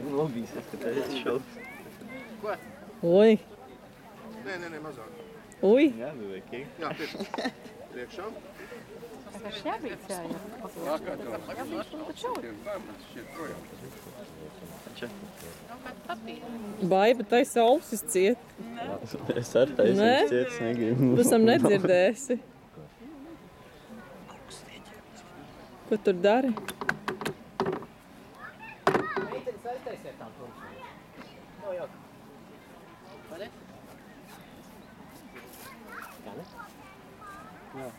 nobīsies, ka tā ir šaubas. Ko? Oi. Nē, mazāk. Ui. Jā, nu vajag. Jā, priekšā. Tā kā šķērbīts Baiba, taisa ausis ciet. Es ar taisīju ciet, es negribu. Tu esam nedzirdēsi. Ko tur dari? Meitenes aiztaisiet tām turpināt. No jau. Vai ne? Jā, ne? Jā.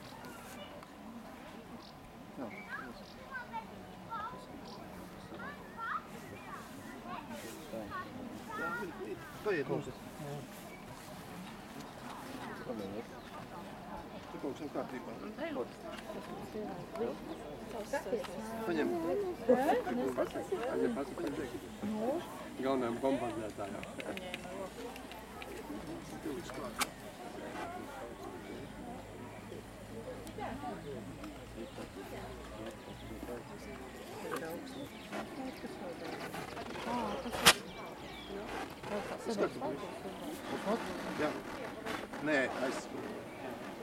Paiet mums. Tu kaut kas kārtībā. Paņem. Galvenajam bombardētājā. Jā. Nē,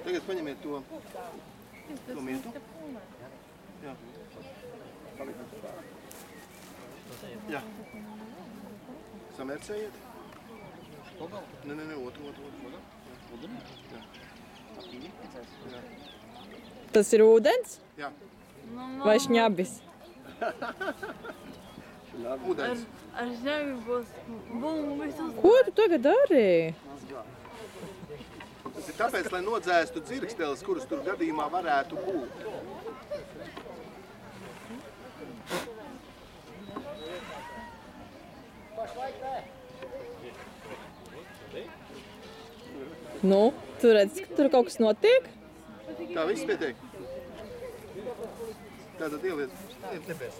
Tagad paņemiet to mietu. Jā. Jā. Samērcējiet. Nē, otru. Jā. Jā. Tas ir ūdens? Jā. Vai šņabis? Ūdens. Ar žēmi būs bumbis uz... Ko tu tagad dari? Tas ir tāpēc, lai nodzēstu dzirksteles, kuras tur gadījumā varētu būt. Nu, tu redz, ka tur kaut kas notiek? Tā viss pietiek. Tātad ieliec. Nebēs.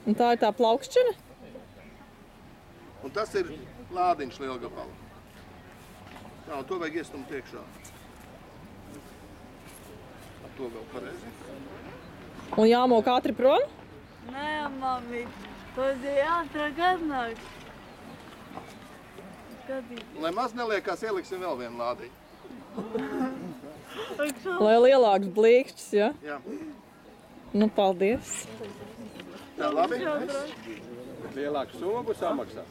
Un tā ir tā plaukšķina? Un tas ir lādiņš lielgabala. Tā, un to vajag iestumt iekšā. Ar to vēl pareizi. Un jāmok ātri prom? Nē, mami, tas ir ātrāk atnāk. Lai maz neliekās, ieliksim vēl vienu lādiņu. Lai lielāks blīkšķis, ja? Jā. Nu, paldies. Tā, labi? Bet lielāku summu būs samaksā.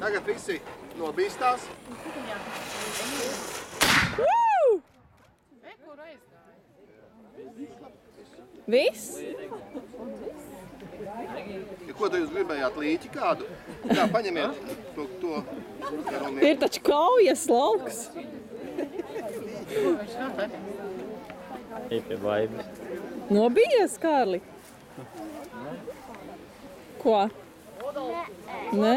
Tagad visi nobīstās. Viss? Ja ko te jūs gribējāt, līķi kādu? Jā, paņemiet to Ir taču kaujas lauks. Ir pie Baibas. Nobijies, Kārli? Ko? Nē?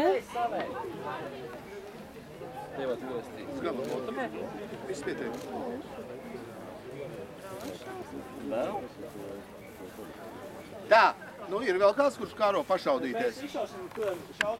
Viss pietiek. Tā, nu ir vēl kāds, kurš kāro pašaudīties.